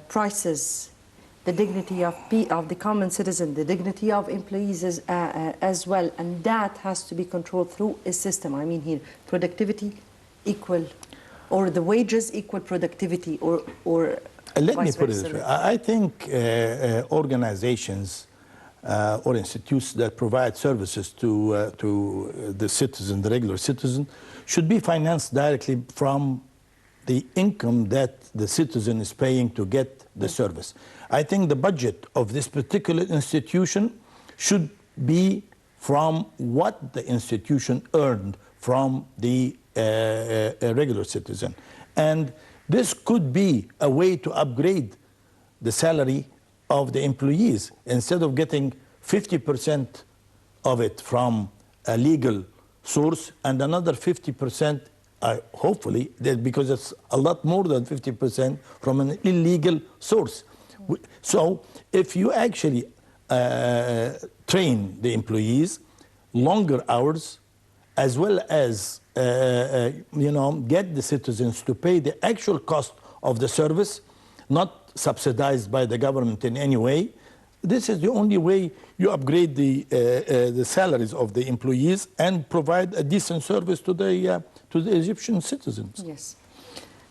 prices, the dignity of the common citizen, the dignity of employees as well, and that has to be controlled through a system. I mean here, productivity equal, or the wages equal productivity, or let me put it this way. I think organizations or institutes that provide services to the citizen, the regular citizen, should be financed directly from the income that the citizen is paying to get the service. I think the budget of this particular institution should be from what the institution earned from the regular citizen. And this could be a way to upgrade the salary of the employees. Instead of getting 50% of it from a legal source and another 50%, hopefully, because it's a lot more than 50% from an illegal source. So if you actually train the employees, longer hours, as well as get the citizens to pay the actual cost of the service, not subsidized by the government in any way, this is the only way you upgrade the salaries of the employees and provide a decent service to the Egyptian citizens. Yes.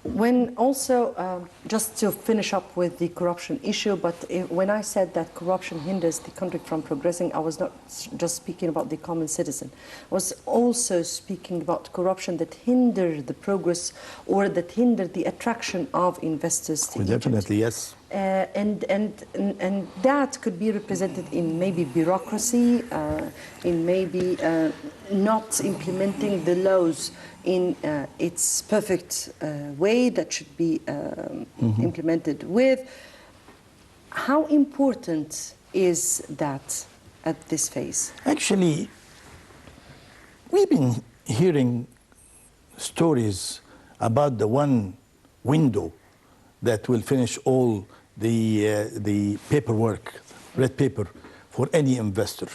When also, just to finish up with the corruption issue, but when I said that corruption hinders the country from progressing, I was not just speaking about the common citizen. I was also speaking about corruption that hindered the progress, or that hindered the attraction of investors to Egypt. Definitely, yes. And that could be represented in maybe bureaucracy, in maybe not implementing the laws in its perfect way that should be implemented with. How important is that at this phase? Actually, we've been hearing stories about the one window that will finish all the paperwork, red paper, for any investor.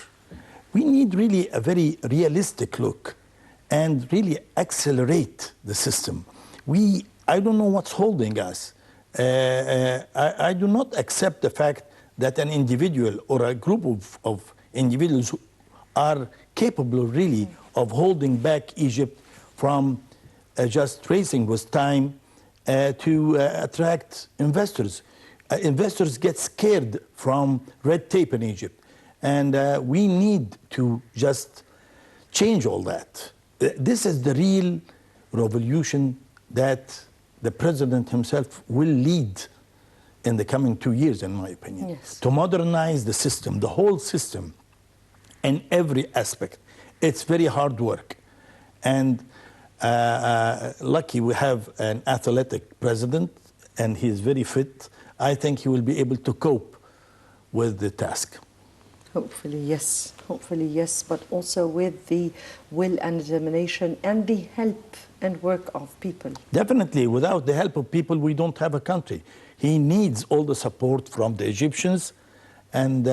We need really a very realistic look and really accelerate the system. I don't know what's holding us. I do not accept the fact that an individual or a group of individuals who are capable really of holding back Egypt from just racing with time to attract investors. Investors get scared from red tape in Egypt, and we need to just change all that. This is the real revolution that the president himself will lead in the coming 2 years, in my opinion. Yes. To modernize the system, the whole system, in every aspect. It's very hard work. And lucky we have an athletic president, and he's very fit. I think he will be able to cope with the task. Hopefully, yes. Hopefully, yes, but also with the will and determination and the help and work of people. Definitely, without the help of people, we don't have a country. He needs all the support from the Egyptians, and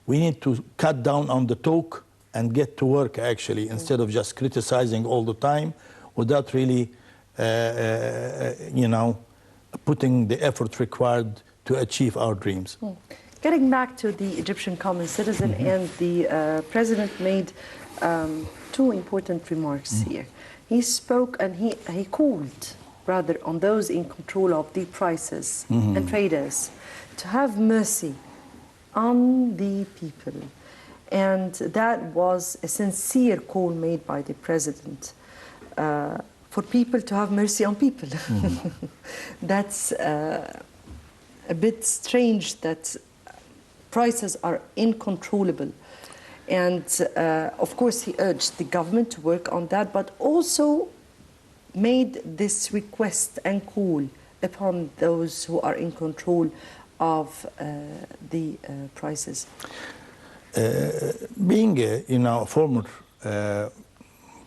we need to cut down on the talk and get to work, actually, instead of just criticizing all the time without really, putting the effort required to achieve our dreams. Getting back to the Egyptian common citizen, and the president made two important remarks here. He spoke and he called, rather, on those in control of the prices and traders to have mercy on the people. And that was a sincere call made by the president for people to have mercy on people. That's a bit strange that prices are uncontrollable. And of course, he urged the government to work on that, but also made this request and call upon those who are in control of the prices. Being a former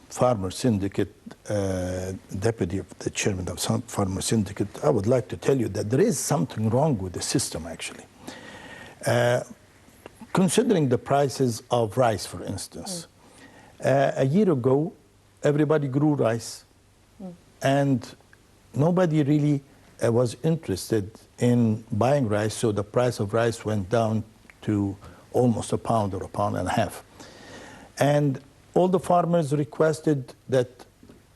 farmer syndicate, deputy of the chairman of some farmer syndicate, I would like to tell you that there is something wrong with the system, actually. Considering the prices of rice, for instance, a year ago, everybody grew rice, and nobody really was interested in buying rice, so the price of rice went down to almost a pound or a pound and a half. And all the farmers requested that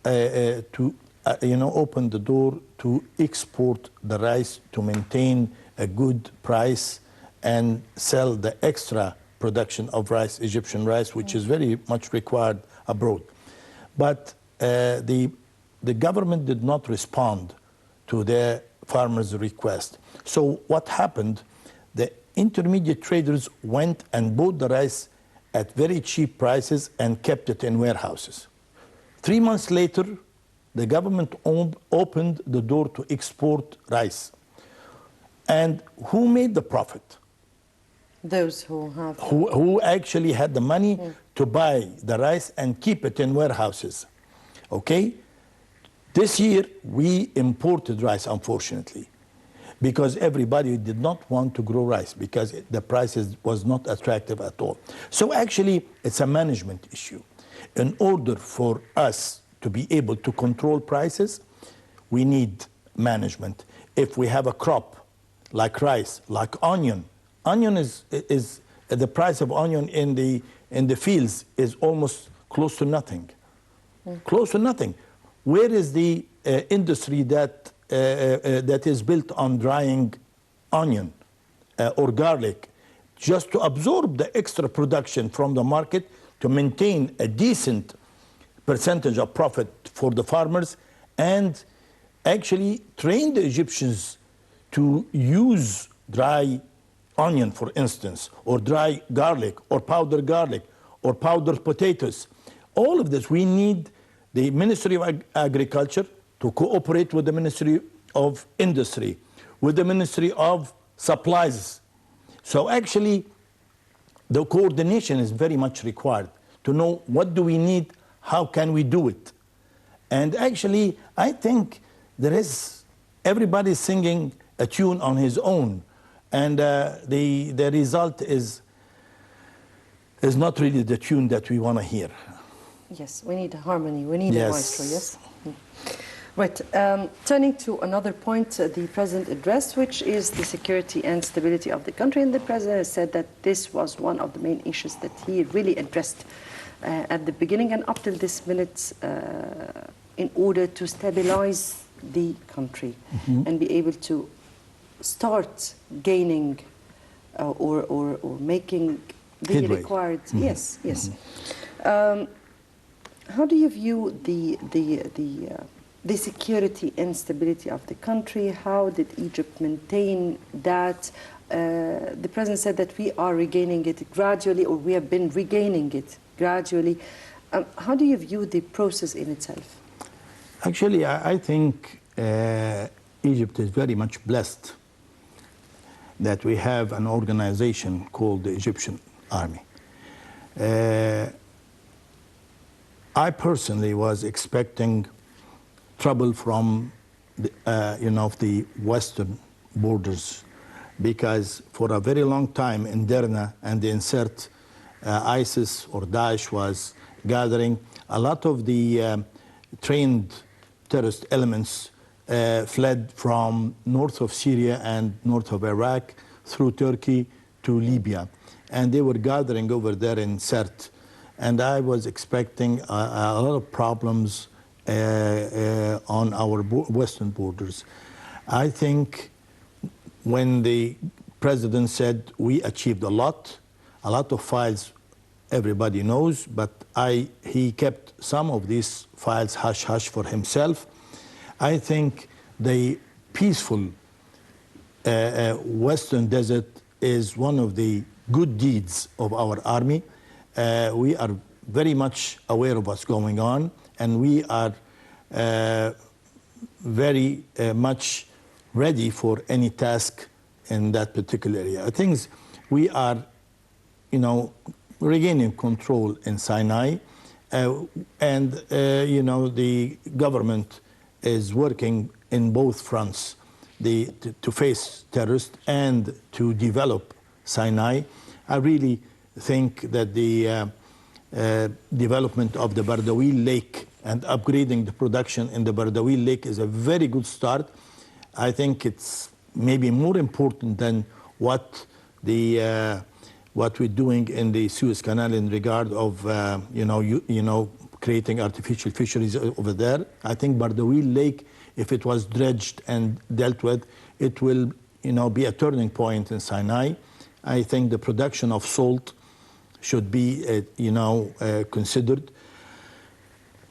to open the door to export the rice to maintain a good price and sell the extra production of rice, Egyptian rice, which is very much required abroad. But the government did not respond to their farmers' request. So what happened? The intermediate traders went and bought the rice at very cheap prices and kept it in warehouses. 3 months later, the government opened the door to export rice. And who made the profit? Those who have... Who actually had the money to buy the rice and keep it in warehouses. Okay? This year, we imported rice, unfortunately, because everybody did not want to grow rice because the prices was not attractive at all. So actually, it's a management issue. In order for us to be able to control prices, we need management. If we have a crop like rice, like onion is the price of onion in the fields is almost close to nothing. Close to nothing. Where is the industry that is built on drying onion or garlic just to absorb the extra production from the market to maintain a decent percentage of profit for the farmers and actually train the Egyptians to use dry onion, for instance, or dry garlic, or powdered potatoes. All of this, we need the Ministry of Agriculture to cooperate with the Ministry of Industry, with the Ministry of Supplies. So actually, the coordination is very much required to know what do we need, how can we do it. And actually, I think everybody singing a tune on his own, and the result is not really the tune that we want to hear. Yes, we need harmony, we need a maestro, yes? Right, turning to another point the President addressed, which is the security and stability of the country. And the President said that this was one of the main issues that he really addressed at the beginning and up till this minute in order to stabilize the country and be able to start gaining or making the Headway. required... Yes. How do you view the security and stability of the country? How did Egypt maintain that? The President said that we are regaining it gradually, or we have been regaining it gradually. How do you view the process in itself? Actually, I think Egypt is very much blessed that we have an organization called the Egyptian Army. I personally was expecting trouble from the western borders, because for a very long time in Derna and the insert, ISIS or Daesh was gathering. A lot of the trained terrorist elements fled from north of Syria and north of Iraq through Turkey to Libya, and they were gathering over there in Sirte. And I was expecting a lot of problems on our western borders. I think when the President said we achieved a lot of files everybody knows, but he kept some of these files hush-hush for himself. I think the peaceful Western Desert is one of the good deeds of our army. We are very much aware of what's going on, and we are very much ready for any task in that particular area. I think we are, regaining control in Sinai, and the government is working in both fronts, to face terrorists and to develop Sinai. I really think that the development of the Bardawi Lake and upgrading the production in the Bardawi Lake is a very good start. I think it's maybe more important than what we're doing in the Suez Canal in regard of creating artificial fisheries over there. I think Bardawil Lake, if it was dredged and dealt with, it will be a turning point in Sinai. I think the production of salt should be considered.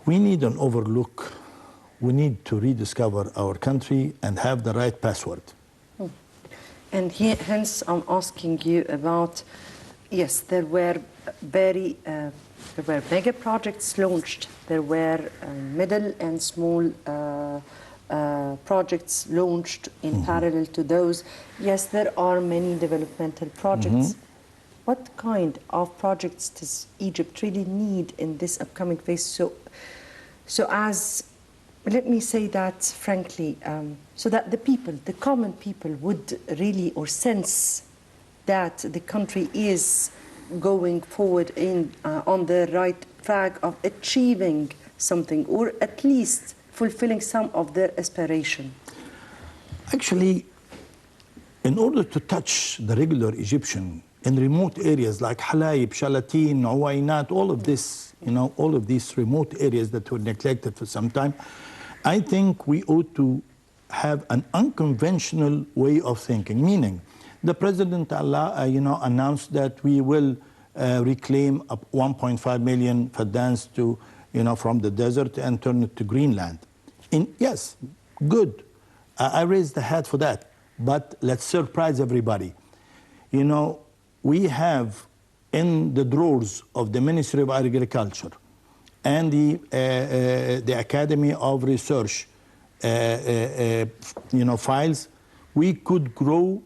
We need an overlook. We need to rediscover our country and have the right password. And hence I'm asking you about, yes, there were mega projects launched. There were middle and small projects launched in parallel to those. Yes, there are many developmental projects. What kind of projects does Egypt really need in this upcoming phase? So as, let me say that frankly, so that the people, the common people would really or sense that the country is going forward on the right track of achieving something, or at least fulfilling some of their aspiration? Actually, in order to touch the regular Egyptian in remote areas like Halayib, Shalatin, Uwainat, all of this, all of these remote areas that were neglected for some time, I think we ought to have an unconventional way of thinking, meaning the President announced that we will reclaim up 1.5 million faddans from the desert and turn it to Greenland. Yes, good. I raised the hat for that. But let's surprise everybody. We have in the drawers of the Ministry of Agriculture and the Academy of Research files, we could grow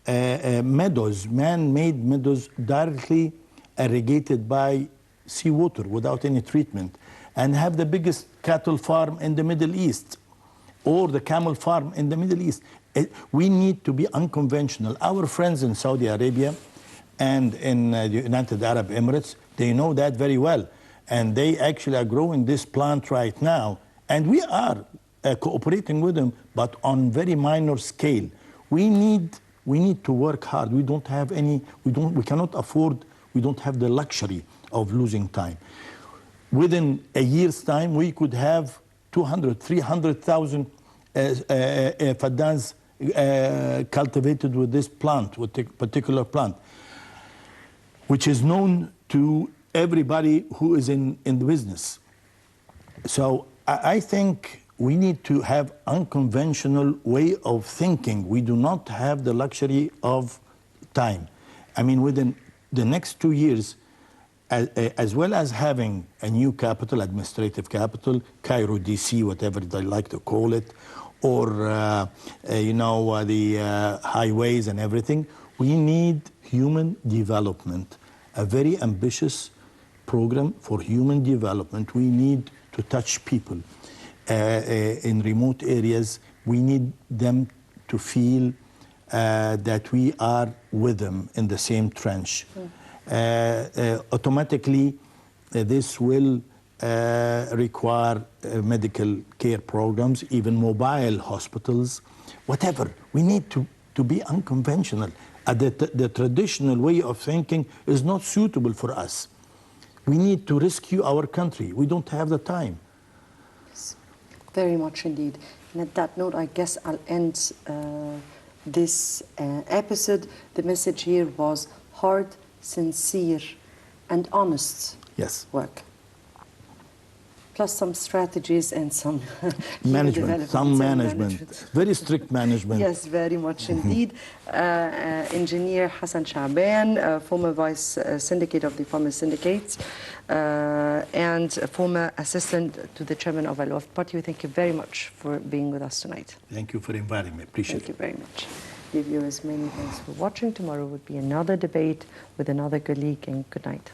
meadows, man-made meadows, directly irrigated by seawater without any treatment, and have the biggest cattle farm in the Middle East, or the camel farm in the Middle East. We need to be unconventional. Our friends in Saudi Arabia and in the United Arab Emirates, they know that very well. And they actually are growing this plant right now. And we are cooperating with them, but on very minor scale. We need to work hard. We don't have any, we cannot afford, we don't have the luxury of losing time. Within a year's time, we could have 200, 300,000 faddans cultivated with this plant, with a particular plant, which is known to everybody who is in the business. So I think we need to have unconventional way of thinking. We do not have the luxury of time. I mean, within the next 2 years, as well as having a new capital, administrative capital, Cairo DC, whatever they like to call it, or the highways and everything, we need human development, a very ambitious program for human development. We need to touch people in remote areas. We need them to feel that we are with them in the same trench. Automatically, this will require medical care programs, even mobile hospitals, whatever. We need to be unconventional. The traditional way of thinking is not suitable for us. We need to rescue our country. We don't have the time. Yes, very much indeed. And at that note, I guess I'll end this episode. The message here was hard, sincere, and honest work. Plus some strategies and some management, very strict management. Yes, very much indeed. Engineer Hassan Shaaban, former vice syndicate of the Farmer Syndicates, and former assistant to the chairman of Al-Wafd Party. We thank you very much for being with us tonight. Thank you for inviting me. Appreciate it. Thank you very much. Give you as many thanks for watching. Tomorrow would be another debate with another colleague, and good night.